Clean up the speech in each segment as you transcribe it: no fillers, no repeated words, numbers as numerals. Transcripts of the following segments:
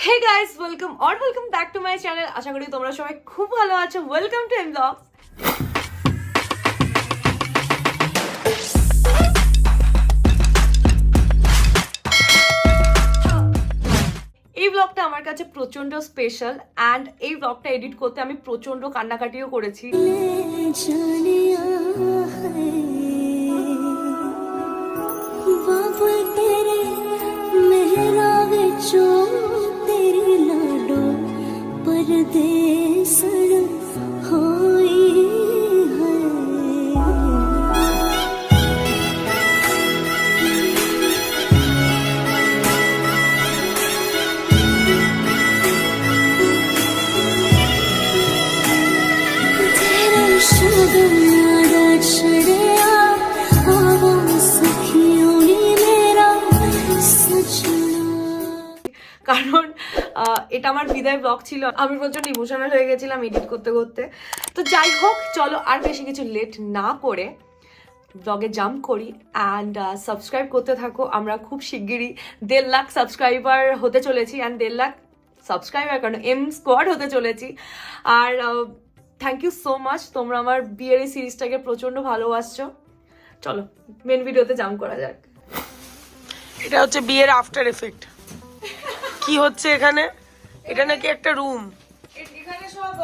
Hey guys, welcome back to my channel. আশা করি তোমরা সবাই খুব ভালো আছো। Welcome to M Vlogs. এই ব্লগটা আমার কাছে প্রচন্ড স্পেশাল এন্ড এই ব্লগটা এডিট করতে আমি প্রচন্ড কান্নাকাটিও করেছি। কারণ এটা আমার বিদায় ব্লগ ছিল, আমি প্রচন্ড ইমোশনাল হয়ে গেছিলাম এডিট করতে করতে। তো যাই হোক, চলো আর বেশি কিছু লেট না করে ব্লগে জাম্প করি অ্যান্ড সাবস্ক্রাইব করতে থাকো। আমরা খুব শিগগিরই 1.5 লাখ সাবস্ক্রাইবার হতে চলেছি অ্যান্ড 1.5 লাখ সাবস্ক্রাইবার কারণ এম স্কোয়াড হতে চলেছি। আর থ্যাংক ইউ সো মাচ, তোমরা আমার বিয়ের এই সিরিজটাকে প্রচন্ড ভালোবাসছো। চলো মেন ভিডিওতে জাম্প করা যাক। এটা হচ্ছে বিয়ের আফটার এফেক্ট। কি হচ্ছে এখানে? এটা নাকি একটা রুম, এখানে সব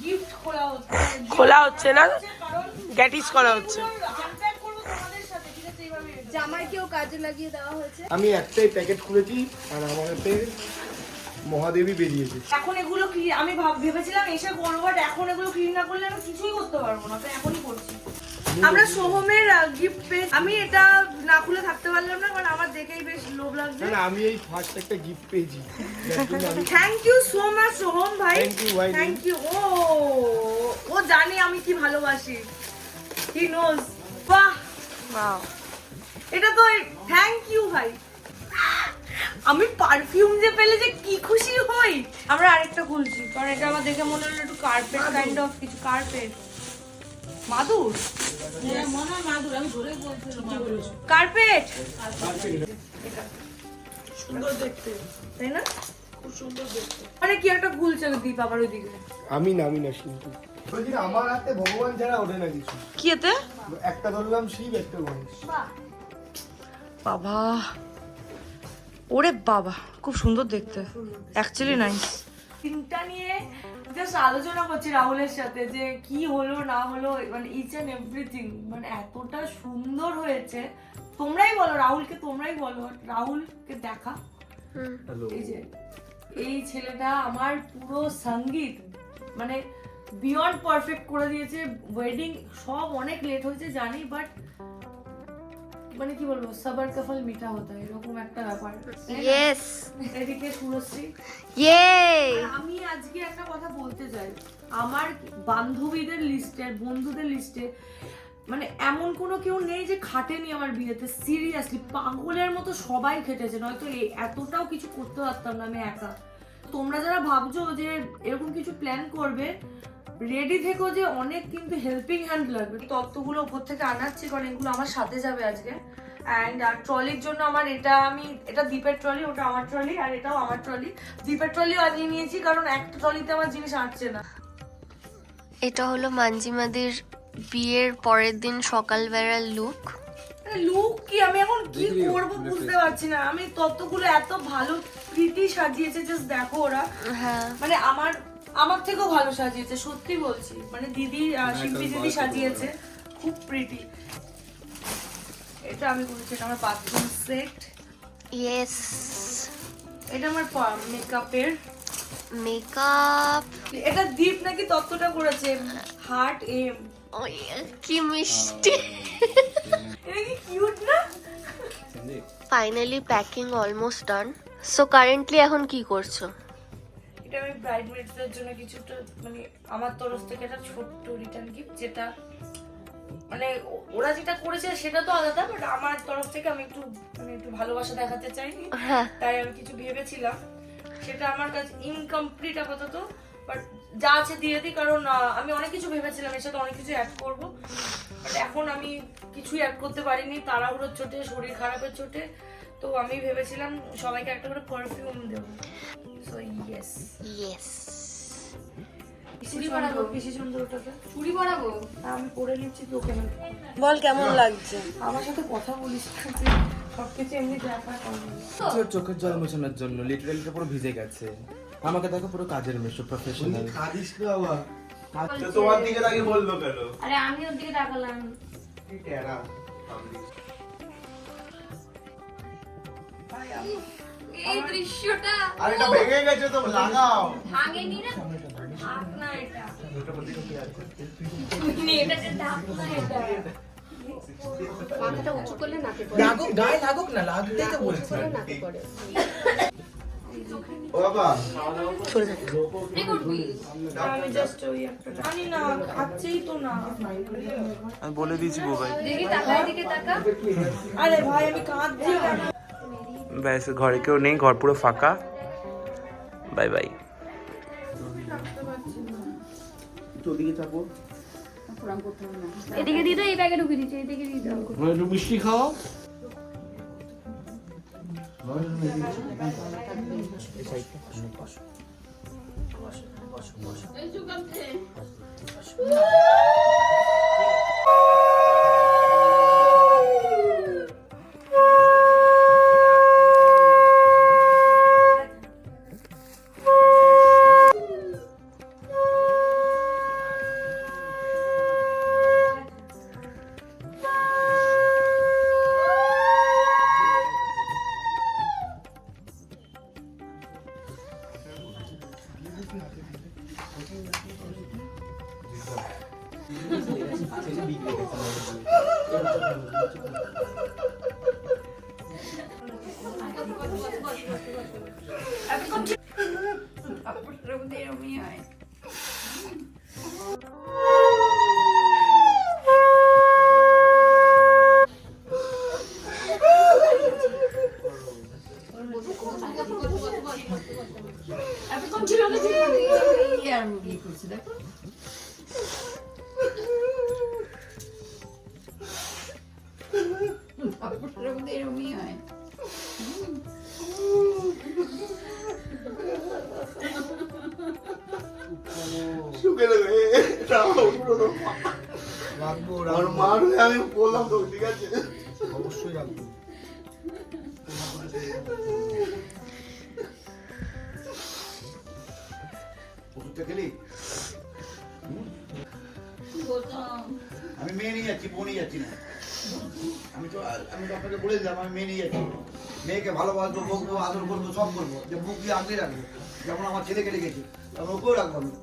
গিফট খোলা হচ্ছে না, গ্যাটিস করা হচ্ছে। জামাইকেও কাজে লাগিয়ে দেওয়া হয়েছে। আমি একটাই প্যাকেট খুলেছি আর আমার হাতে মহাদেবী বেরিয়েছে। এখন এগুলো কি আমি ভেবেছিলাম এসে করবো, বাট এখন এগুলো ক্লিন না করলে আমি কিছুই করতে পারবো না, তো এখনই করছি। আমরা সোহমের গিফট পেয়েছি, আমি এটা না খুলে থাকতে পারলাম না কারণ আমার দেখেই বেশ লোভ লাগছে। না আমি এই ফার্স্ট একটা গিফট পেয়েছি। Thank you so much Soham ভাই, Thank you, ভাই। Thank you. ও জানে আমি কি ভালোবাসি, হি নোজ। বাহ, ওয়াও, এটা তো থ্যাংক ইউ ভাই। আমি পারফিউম যে পেলে যে কি খুশি হই। আমরা আরেকটা খুলছি কারণ এটা আমার দেখে মনে হলো একটু কার্পেট কাইন্ড অফ কিছু। কার্পেট মাদুর, কার্পেট সুন্দর দেখতে, তাই না? খুব সুন্দর দেখতে। আরে কি একটা খুলছে দীপ আবার ওইদিকে। আমি না কিন্তু বলছি না, আমার হাতে ভগবান ছাড়া ওঠে না কিছু। কি এতে? একটা ধরলাম শিব, একটা গণেশ। বাবা, ওরে বাবা, খুব সুন্দর দেখতে, অ্যাকচুয়ালি নাইস। তিনটা নিয়ে জাস্ট আলোচনা করছি রাহুলের সাথে যে কি হলো না হলো, মানে ইচ এন্ড এভরিথিং, মানে এতটা সুন্দর হয়েছে। তোমরাই বলো রাহুলকে, তোমরাই বলো রাহুলকে দেখা। এই যে এই ছেলেটা আমার পুরো সঙ্গীত মানে বিয়ন্ড পারফেক্ট করে দিয়েছে। ওয়েডিং সব অনেক লেট হয়েছে জানি, বাট মানে কি বলবো, সবার কা ফল মিঠা হতা হয়, এরকম একটা ব্যাপার। ইয়েস, এদিকে শুরশ্রী। ইয়ে আমি আজকে একটা কথা বলতে চাই, আমার বান্ধবীদের লিস্টে, বন্ধুদের লিস্টে মানে এমন কোনো কেউ নেই যে খাটেনি আমার বিয়েতে। সিরিয়াসলি পাগলের মতো সবাই খেটেছে, নয়তো এতটাও কিছু করতে পারতাম না আমি একা। তোমরা যারা ভাবছো যে এরকম কিছু প্ল্যান করবে, রেডি থেকো যে অনেক কিন্তু হেল্পিং হ্যান্ড লাগবে। তত্ত্বগুলো উপর থেকে আনাচ্ছি কারণ এগুলো আমার সাথে যাবে আজকে। অ্যান্ড ট্রলির জন্য আমার এটা দীপের ট্রলি, ওটা আমার ট্রলি, আর এটাও আমার ট্রলি। দীপের ট্রলিও আনিয়ে নিয়েছি কারণ একটা ট্রলিতে আমার জিনিস আঁটছে না। এটা হলো মানজিমাদের বিয়ের পরের দিন সকালবেলার লুক। লুক কি, আমি এখন কি করবো বুঝতে পারছি না। আমি তত্ত্বগুলো এত ভালো প্রীতি সাজিয়েছে, জাস্ট দেখো ওরা। হ্যাঁ, মানে আমার থেকেও ভালো সাজিয়েছে, সত্যি বলছি। মানে দিদি, শিল্পী দিদি সাজিয়েছে, খুব প্রিটি। এটা আমি করেছি, এটা আমার বাথরুম সেট। ইয়েস, এটা আমার মেকআপের। মেকআপ। এটা দীপ নাকি তত্ত্বটা করেছে, হার্ট এম। কি মিষ্টি। এটা কি কিউট না? Finally packing almost done. So currently এখন কি করছো? এটা আমি ব্রাইডমেডসদের জন্য কিছুটা মানে আমার তরফ থেকে একটা ছোট্ট রিটার্ন গিফট, যেটা মানে ওরা যেটা করেছে সেটা তো আলাদা, বাট আমার তরফ থেকে আমি একটু ভালোবাসা দেখাতে চাই, তাই আমি কিছু ভেবেছিলাম। সেটা আমার কাছে ইনকমপ্লিট আপাতত, বাট যা আছে দিয়ে দিই, কারণ আমি অনেক কিছু ভেবেছিলাম এর সাথে অনেক কিছু অ্যাড করবো, বাট এখন আমি কিছুই অ্যাড করতে পারিনি তাড়াহুড়োর চোটে, শরীর খারাপের চোটে। তো আমি ভেবেছিলাম সবাইকে একটা করে পারফিউম দেবো। So yes, yes. চুড়ি পরাবো, পিসি সুন্দর ওটাতে চুড়ি পরাবো। আমি পরে নিচ্ছি তোকে না। বল কেমন লাগছে? আমার সাথে কথা বলিস সবকিছু এমনি দেখা করবি। তোর চোখের জল মোছানোর জন্য লিটারালি পুরো ভিজে গেছে। আমাকে দেখো পুরো কাজের মেশো প্রফেশনাল। খাদিস না বাবা। তো তোমার দিকে তাকে বললো কেন? আরে আমি ওর দিকে তাকালাম। কি টেরা। এই দৃশ্যটা আরে এটা ভেঙে গেছে তো লাগাও। ভাঙেনি না, ঢাক না এটা। এটাতে ঢাক না এটা। মাথাটা উঁচু করলে নাকে পড়ে, লাগুক গায়ে লাগুক না, লাগতেই তো বলছি। নাকে পড়ে। ও বাবা আমি জাস্ট ওই একটা জানি না, খাচ্ছেই তো না। আমি বলে দিয়েছি বুবাই। দেখি তাকা, এদিকে তাকা। আরে ভাই আমি কাঁদছি কেন? ব্যাস ঘরে কেউ নেই, ঘর পুরো ফাঁকা। Bye bye. ওদিকে থাকো। এদিকে দিয়ে দাও, এই ব্যাগে ঢুকিয়ে দিচ্ছি, এদিকে দিয়ে দাও। একটু মিষ্টি খাও। আমি বললাম তো ঠিক আছে, অবশ্যই রাখবো। ওষুধটা খেলি? আমি মেয়ে নিয়ে যাচ্ছি, বউ নিয়ে যাচ্ছি না। আমি তো আপনাকে বলে দিলাম আমি মেয়ে নিয়ে যাচ্ছি। মেয়েকে ভালোবাসবো, বকবো, আদর করবো, সব করবো। যে বুক দিয়ে আগলে রাখবো, যেমন আমার ছেলেকে রেখেছি তেমন ওকেও রাখবো আমি।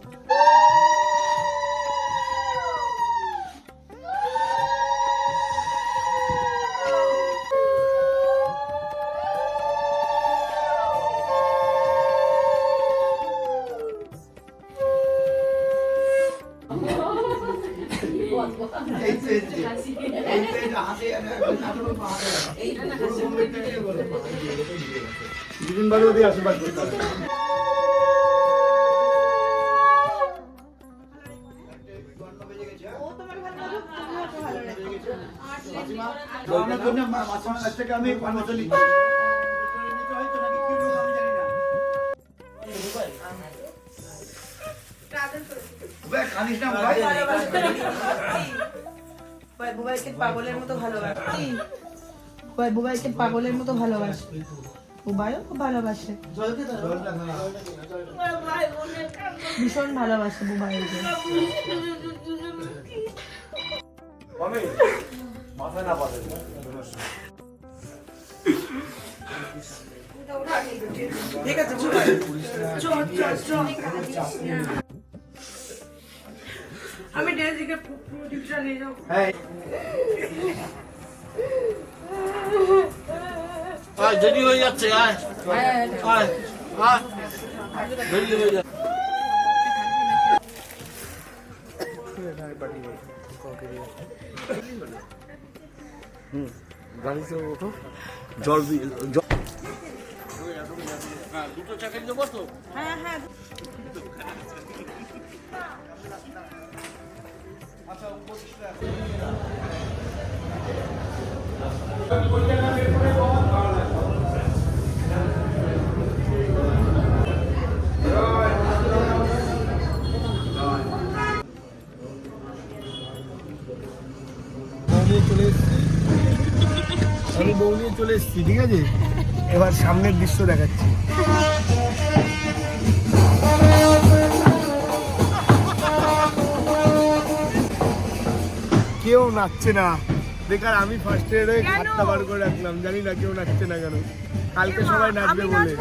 দুদিন বাদে ওদের আশীর্বাদ করতে হবে। আমার জন্য মাসিমার কাছ থেকে আমি পারমিশন নিচ্ছি। কানিস না ভাই, বুবাইকে পাগলের মতো ভালোবাসে। বুবাইকে পাগলের মতো ভালোবাসে। বুবাইও খুব ভালোবাসে, ভীষণ ভালোবাসে বুবাইকে। মাথায় না পাবে। ঠিক আছে বুবাই, চল চল চল। আমি ডেজিকে প্রদীপটা নিয়ে যাবো। হ্যাঁ আয়, দেরি হয়ে যাচ্ছে, আয় আয় আয়, দেরি হয়ে যাচ্ছে। গাড়িতে ওঠো, জল দিয়ে দুটো চাকরি দেবো তো। হ্যাঁ হ্যাঁ। আচ্ছা চলে এসেছি, ঠিক আছে? এবার সামনের দৃশ্য দেখাচ্ছি। কেউ নাচছে না, বেকার আমি ফার্স্ট এর হয়ে খাটটা বার করে রাখলাম, জানি না কেউ নাচছে না কেন। কালকে সবাই নাচবে বলে।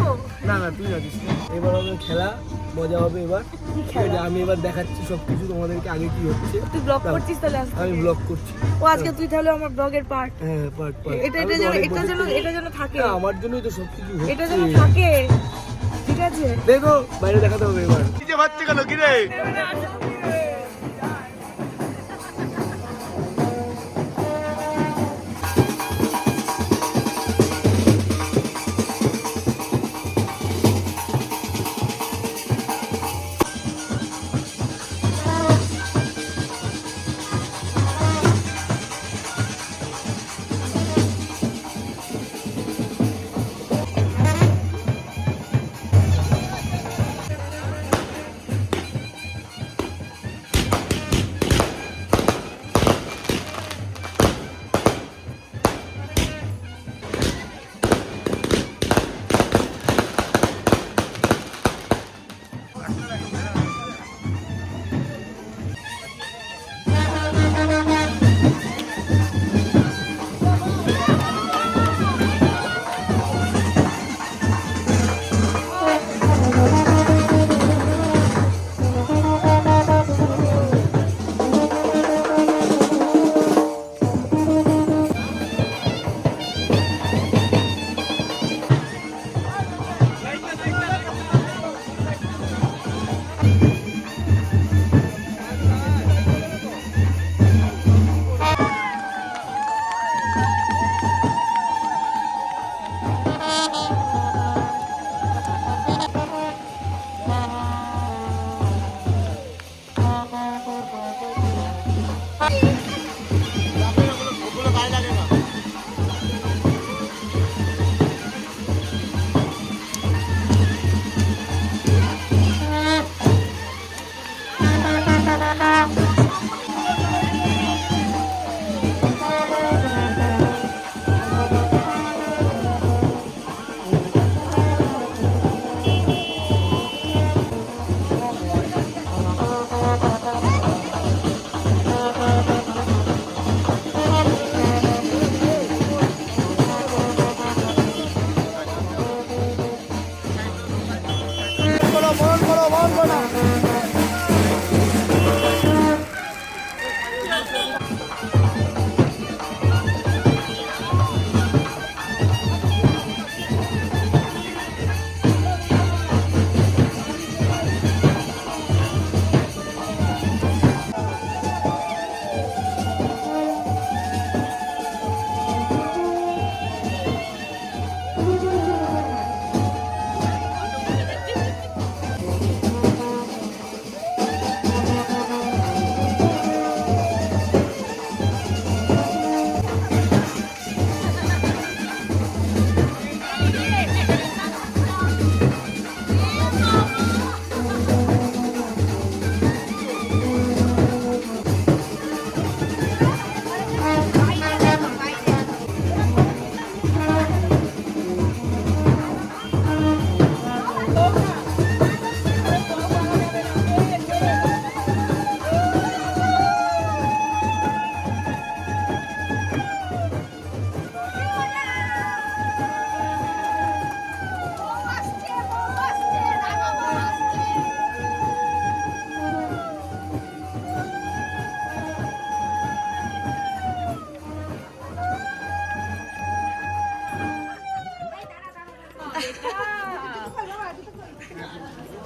না না, তুই নাচিস না। এবার হবে খেলা, মজা হবে এবার। ঠিক আছে, আমি এবার দেখাচ্ছি সবকিছু তোমাদেরকে আগে কি হচ্ছে। তুই ব্লগ করছিস তাহলে আজকে? আমি ব্লগ করছি। ও আজকে তুই তাহলে আমার ব্লগের পার্ট। হ্যাঁ, পার্ট পার্ট। এটা যেন থাকে। আমার জন্যই তো সবকিছু এটা যেন হচ্ছে। থাকে, ঠিক আছে? দেখো বাইরে দেখাতে হবে এবার। কি যে ভাবছে কেন, কি রে?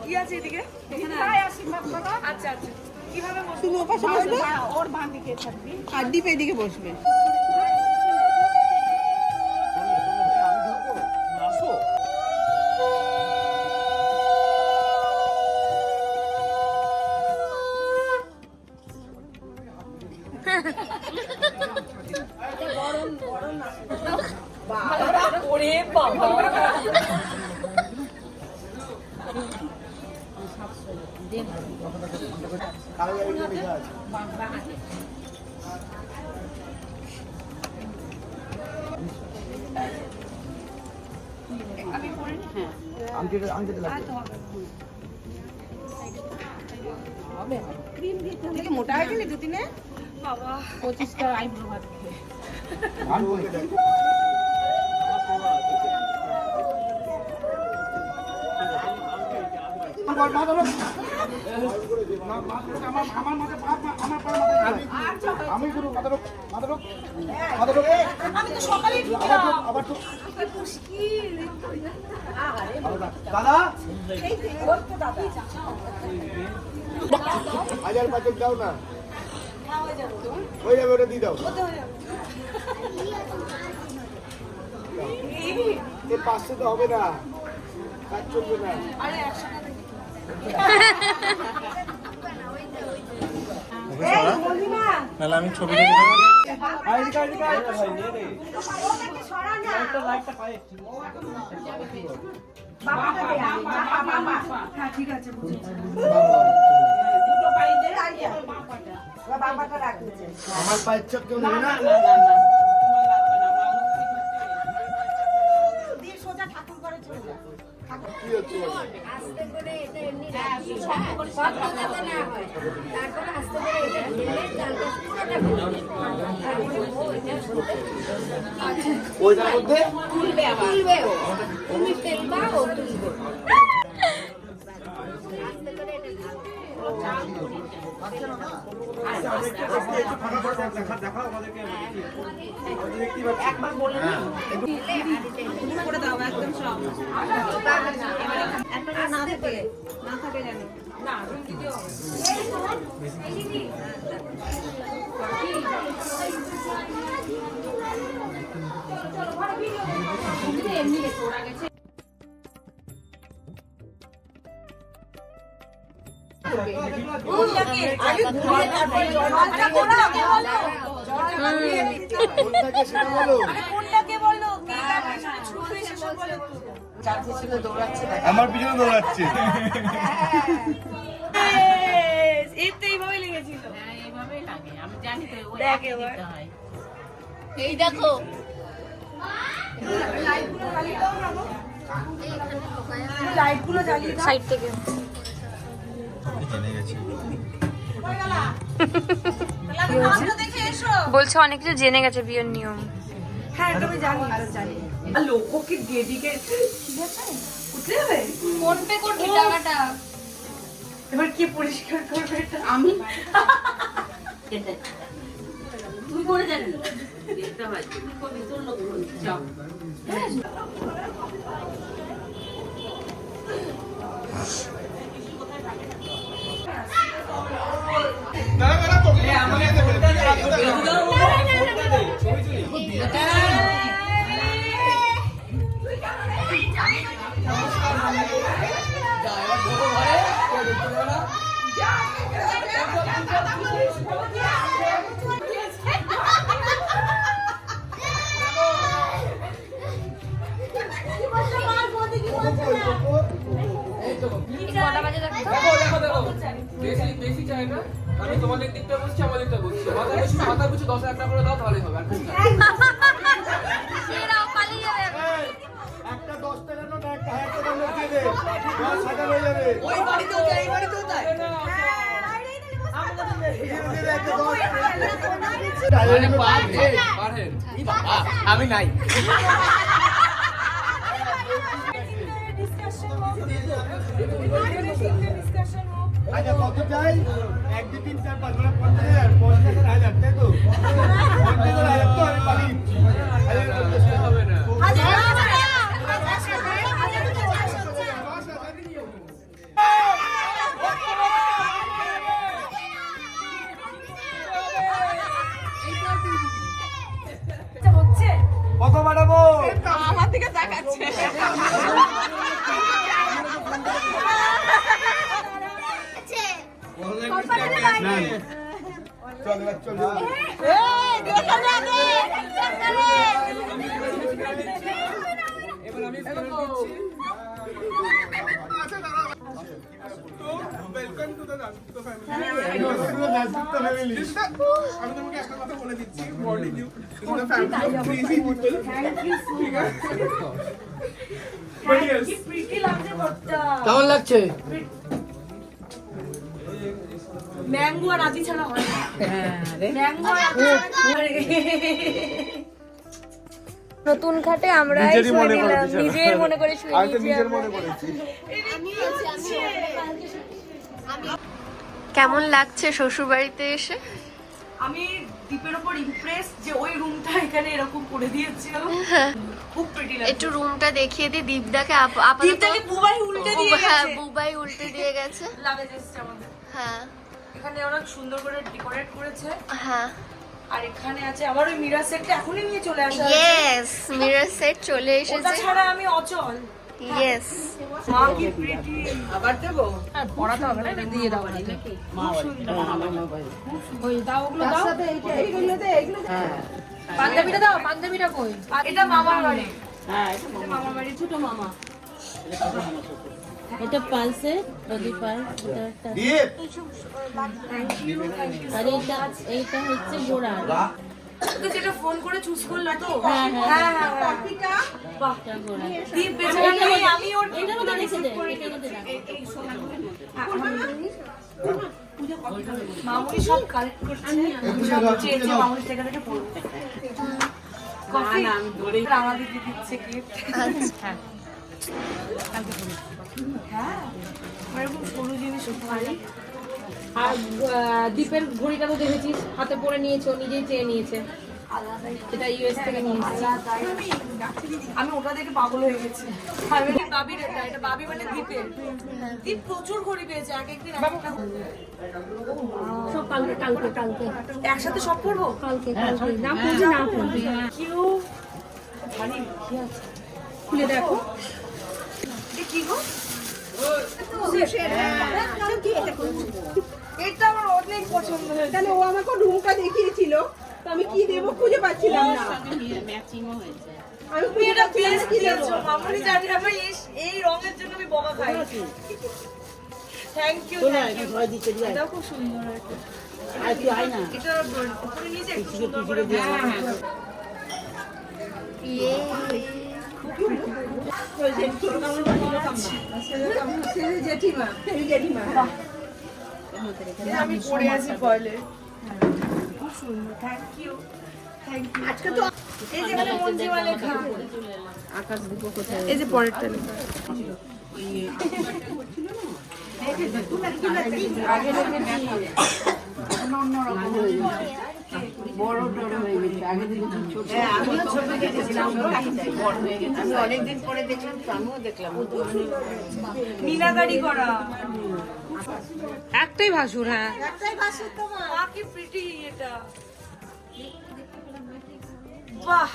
কি আছে এদিকে? আচ্ছা আচ্ছা, কিভাবে বসবো? তুমি ওপাশে বসবে, ওর বাঁ দিকে থাকবি, আর দীপ এদিকে বসবে। ওরে বাবা, আংটিটা লাগবে। দেখি মোটা হয়ে গেলি দুদিনে বাবা 25টা আইব্রো ভাত খেয়ে আমি বলতে চাই। আমি শুরু মাথা ঢোক, মাথা ঢোক, মাথা ঢোক। আমি তো সকালেই আবার ঢোক। দাদা 1000 দাও না, হয়ে যাবে, ওটা দিয়ে দাও। এ 500 তো হবে না, কাজ চলবে না। নাহলে আমি ছবি হ্যাঁ ঠিক আছে বুঝেছি। আমার পায়ের চোখ কেউ নেবে না। কি হচ্ছে বলো? আস্তে করে এটা এমনি রাখি সব যাতে না হয় তারপরে আস্তে করে এটা ঢেলে চালটা পুরোটা তারপরে ও এটা ওইটার মধ্যে তুলবে ও তুমি ফেলবা ও তুলবে আস্তে করে এটা করে দাও একদম সব একটা না থাকে জানো না এমনি ওরা গেছে কোনটাকে সেটা বলো। আমার পিছনে দৌড়াচ্ছে। এই দেখো লাইটগুলো জ্বালিয়ে দাও। সাইড থেকে বলছে অনেক কিছু জেনে গেছে বিয়ের নিয়ম। হ্যাঁ এটা আমি জানি, এটা জানি। আর লোককে গেদিকে উঠতে হবে। ফোন পে করবি টাকাটা। এবার কি পরিষ্কার করবে এটা? আমি তুই করে জানি দেখতে হয় কবি তোর লোক যাও। বেশি চাই না, আমি তোমাদের দিকটা বুঝছি, আমার দিকটা বুঝছি। মাথা পিছু 10,000 টাকা করে দাও, তাহলেই হবে। আর কিছু না। একটা 10 টাকা নোট, একটা 1000 টাকা নোট দিয়ে দে, 10,000 হয়ে যাবে। ওই বাড়িতেও যাই বাড়িতেও যাই আমি নাই। আচ্ছা কত চাই? 1 2 3 4 5 মানে 50,000, 50,000, তাই তো? 50,000 তো আমি পারি। হবে না। কত বাড়াবো? আমার দিকে তাকাচ্ছে চল এবার চল। এবার আমি পেমেন্ট করছি। Welcome to the Dasgupta family. Dasgupta family. আমি তোমাকে একটা কথা বলবো বলে দিচ্ছি মর্নিং ইউ কেমন লাগছে? ম্যাঙ্গো আর আদি ছাড়া হয় না। ম্যাঙ্গো আর আদি ছাড়া নতুন খাটে আমরা নিজেরই মনে করে নিজের মনে করে শুয়ে আমি তো নিয়েছি নিজের আমরা। মনে করেছি। কেমন লাগছে শ্বশুর বাড়িতে এসে? আমি দীপের উপর ইমপ্রেস যে ওই রুমটা এখানে এরকম করে দিয়েছিল। খুব প্রিটি লাগছে। একটু রুমটা দেখিয়ে দি দীপদাকে দীপটাকে বুবাই উল্টে দিয়ে হ্যাঁ গেছে। বুবাই উল্টে দিয়ে গেছে। লাগেজ এসছে আমাদের। হ্যাঁ এখানে অনেক সুন্দর করে ডেকোরেট করেছে। হ্যাঁ আর এখানে আছে আমার ওই মিরর সেটটা এখনই নিয়ে চলে আসা। ইয়েস মিরর সেট চলে ওটা এসেছে। ছাড়া আমি অচল। ইয়েস মা কি প্রিটি। আবার দেবো হ্যাঁ পড়াতে হবে না, এটা দিয়ে দাও নাকি ওই দাও ওগুলো দাও পাঞ্জাবিটা দাও, পাঞ্জাবিটা কই? এটা মামার বাড়ি। মামার বাড়ি ছোট মামা। এটা পালসে রবি পাল, এটা একটা দীপ আর এইটা হচ্ছে গোড়া। তো যেটা ফোন করে চুজ করলো তো। হ্যাঁ, হ্যাঁ, হ্যাঁ হ্যাঁ হ্যাঁ। বাহ। গোড়া দীপ বেচারা নেই, আমি ওর এটার মধ্যে রেখে দে, এটার মধ্যে রাখ। মামুনি সব কালেক্ট করছে। সব চেয়েছে মামুনি থেকে থেকে পড়বো। কফি আমাদেরকে দিচ্ছে গিফট। আচ্ছা হ্যাঁ আমার এরকম সরু জিনিস ভালো। আর দীপের ঘড়িটা তো দেখেছিস হাতে পরে নিয়েছে, ও নিজেই চেয়ে নিয়েছে। এটা ইউএস থেকে নিয়েছে। আমি ওটা দেখে পাগল হয়ে গেছি। আমি বলি, বাবির এটা বাবি মানে দীপের। দীপ প্রচুর ঘড়ি পেয়েছে, এক একদিন এক একটা ঘড়ি। সব কালকে কালকে কালকে একসাথে সব পড়বো। কালকে কালকে না পড়বি না পড়বি। কিউ ভারী কি আছে খুলে দেখো এ কি গো? এটা আমার অনেক পছন্দ হয়েছে। তাহলে ও আমাকে রুমটা দেখিয়েছিল, তো আমি কি দেবো খুঁজে পাচ্ছিলাম না। ম্যাচিংও হয়েছে। আমি তুমি এটা পেয়েছ কি দিয়েছো? মামুনি জানি আমি এই রঙের জন্য আমি বকা খাই। Thank you. এটাও খুব সুন্দর এটা। এটা উপরে নিচে একটু সুন্দর করে ইয়ে জেঠিমা জেঠিমা এটা আমি পরে আছি পয়লে। খুব সুন্দর। Thank you. Thank you. আজকে তো এই যে এখানে মঞ্জিমা লেখা। এই যে পরেরটা লেখা। মিনাকারি করা। একটাই ভাসুর। হ্যাঁ মা কি প্রিটি এটা। বাহ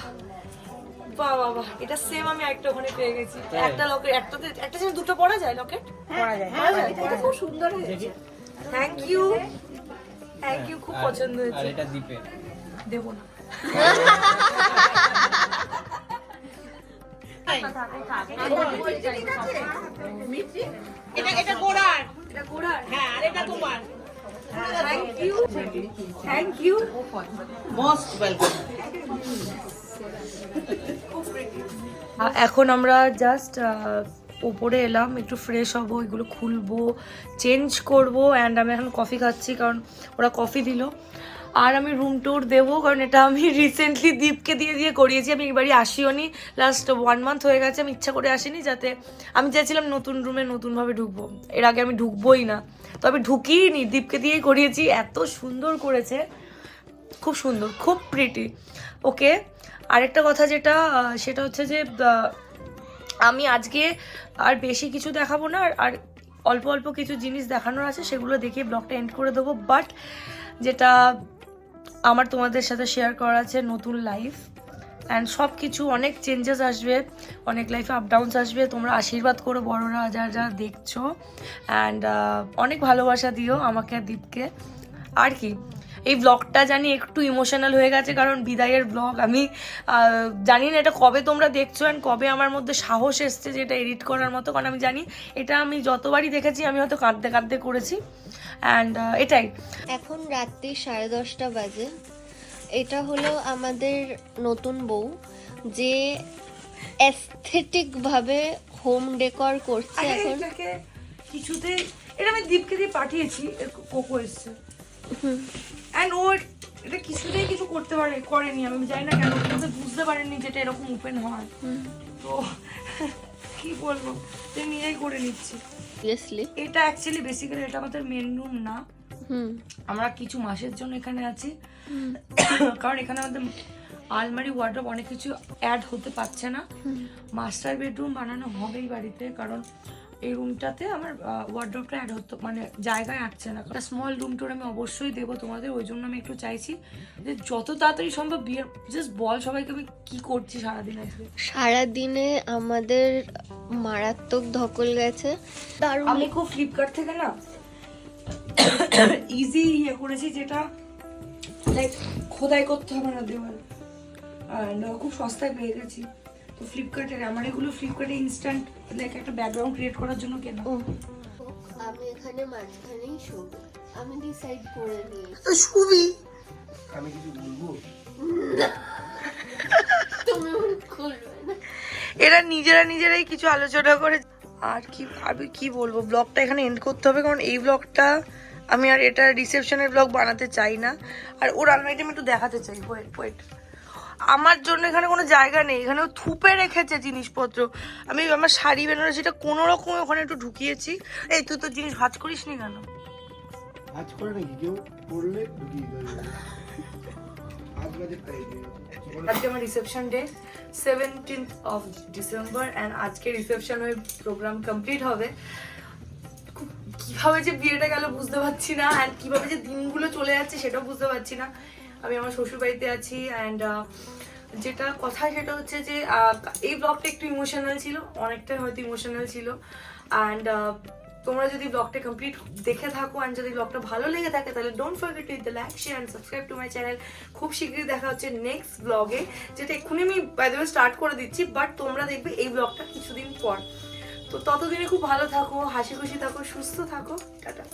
বাহ বাহ বাহ, এটা সেম আমি একটা ওখানে পেয়ে গেছি। একটা লকেট, একটাতে একটা জিনিস দুটো পরা যায় লকেট? পরা যায়। এটা খুব সুন্দর হয়েছে। Thank you. থ্যাংক ইউ, খুব পছন্দ আর হয়েছে। এটা দীপের। দেবো না। এটা গোড়ার, এটা গোড়ার। হ্যাঁ আর এটা তোমার। Thank you. Thank you. Most welcome. এখন আমরা জাস্ট উপরে এলাম, একটু ফ্রেশ হব, এগুলো খুলবো, চেঞ্জ করব। অ্যান্ড আমি এখন কফি খাচ্ছি কারণ ওরা কফি দিল। আর আমি রুম ট্যুর দেবো কারণ এটা আমি রিসেন্টলি দীপকে দিয়ে করিয়েছি। আমি এই বাড়ি আসিও নি, লাস্ট 1 মান্থ হয়ে গেছে। আমি ইচ্ছা করে আসিনি, যাতে আমি চাইছিলাম নতুন রুমে নতুনভাবে ঢুকবো। এর আগে আমি ঢুকবোই না, তো আমি ঢুকিয়ে নি, দীপকে দিয়েই করিয়েছি। এত সুন্দর করেছে, খুব সুন্দর, খুব প্রিটি। ওকে, আরেকটা কথা যেটা সেটা হচ্ছে যে আমি আজকে আর বেশি কিছু দেখাবো না, আর অল্প অল্প কিছু জিনিস দেখানোর আছে, সেগুলো দেখিয়ে ব্লগটা এন্ড করে দেবো। বাট যেটা আমার তোমাদের সাথে শেয়ার করা আছে, নতুন লাইফ অ্যান্ড সব কিছু, অনেক চেঞ্জেস আসবে, অনেক লাইফে আপ ডাউনস আসবে। তোমরা আশীর্বাদ করো বড়রা যারা যারা দেখছো, অ্যান্ড অনেক ভালোবাসা দিও আমাকে আর দীপকে। আর কি, এই ব্লগটা জানি একটু ইমোশনাল হয়ে গেছে কারণ বিদায়ের ব্লগ। আমি জানি না এটা কবে তোমরা দেখছো অ্যান্ড কবে আমার মধ্যে সাহস এসছে যে এটা এডিট করার মতো, কারণ আমি জানি এটা আমি যতবারই দেখেছি আমি হয়তো কাঁদতে কাঁদতে করেছি। অ্যান্ড এটাই এখন রাত্রি 10:30 বাজে এটা হলো আমাদের নতুন বউ যে অ্যাস্থেটিক ভাবে হোম ডেকর করছে আরে এখন। এটাকে কিছুতে এটা আমি দীপকে দিয়ে পাঠিয়েছি, কোকো এসছে অ্যান্ড ও এটা কিছুতেই কিছু করতে করেনি। আমি জানি না কেন, কিন্তু বুঝতে পারেনি যেটা এরকম ওপেন হয়। তো কি বলবো, যে নিজেই করে নিচ্ছি। সিরিয়াসলি এটা অ্যাকচুয়ালি বেসিক্যালি এটা আমাদের মেন রুম না, আমরা কিছু মাসের জন্য এখানে আছি। কারণ এখানে আমাদের আলমারি ওয়ার্ডরোব অনেক কিছু অ্যাড হতে পারছে না। মাস্টার বেডরুম বানানো হবেই বাড়িতে, কারণ এই রুমটাতে আমার ওয়ার্ডরোবটা অ্যাড হতো, মানে জায়গায় আটছে না। একটা স্মল রুম টুর আমি অবশ্যই দেবো তোমাদের, ওই জন্য আমি একটু চাইছি যে যত তাড়াতাড়ি সম্ভব বিয়ের। জাস্ট বল সবাইকে আমি কি করছি সারাদিন আজকে। সারাদিনে আমাদের মারাত্মক ধকল গেছে। দারুণ আমি খুব ফ্লিপকার্ট থেকে না ইজি করেছি, যেটা লাইক খোদাই করতে হবে না দেওয়াল, আর খুব সস্তায় পেয়ে গেছি। তো ফ্লিপকার্টের আমার এগুলো ফ্লিপকার্টে ইনস্ট্যান্ট লাইক একটা ব্যাকগ্রাউন্ড ক্রিয়েট করার জন্য কেনা। আমি এখানে মাঝখানেই শোবো, আমি ডিসাইড করে নিয়েছি। শুবি আমি কিছু বলবো? তুমি খুলবে না। এরা নিজেরাই কিছু আলোচনা করে। আর কি আমি কি বলবো, ব্লগটা এখানে এন্ড করতে হবে, কারণ এই ব্লগটা আমি আর এটা রিসেপশনের ব্লগ বানাতে চাই না। আর ওর আলমারিটা আমি একটু দেখাতে চাই। ওয়েট আমার জন্য এখানে কোনো জায়গা নেই, এখানে ও থুপে রেখেছে জিনিসপত্র। আমি আমার শাড়ি বেনারসিটা কোনো রকমে ওখানে একটু ঢুকিয়েছি। এই তুই তো জিনিস ভাঁজ করিস নি কেন? আজ করে নাকি কেউ পড়লে ঢুকিয়ে দেবে। আজ বাজে আজকে আমার reception day 17th of December, and আজকে রিসেপশন হয়ে প্রোগ্রাম কমপ্লিট হবে। কিভাবে যে বিয়েটা গেল বুঝতে পারছি না, অ্যান্ড কিভাবে যে দিনগুলো চলে যাচ্ছে সেটাও বুঝতে পারছি না। আমি আমার শ্বশুর বাড়িতে আছি, অ্যান্ড যেটা কথা সেটা হচ্ছে যে এই ব্লগটা একটু ইমোশনাল ছিল, অনেকটাই হয়তো ইমোশনাল ছিল। অ্যান্ড তোমরা যদি ব্লগটা কমপ্লিট দেখে থাকো, অ্যান্ড যদি ব্লগটা ভালো লেগে থাকে তাহলে don't forget to hit the like, share and subscribe to my channel. খুব শীঘ্রই দেখা হচ্ছে নেক্সট ব্লগে, যেটা এক্ষুনি আমি বাই দ্য ওয়ে স্টার্ট করে দিচ্ছি, বাট তোমরা দেখবে এই ব্লগটা কিছুদিন পর। তো ততদিনে খুব ভালো থাকো, হাসি খুশি থাকো, সুস্থ থাকো। টাটা।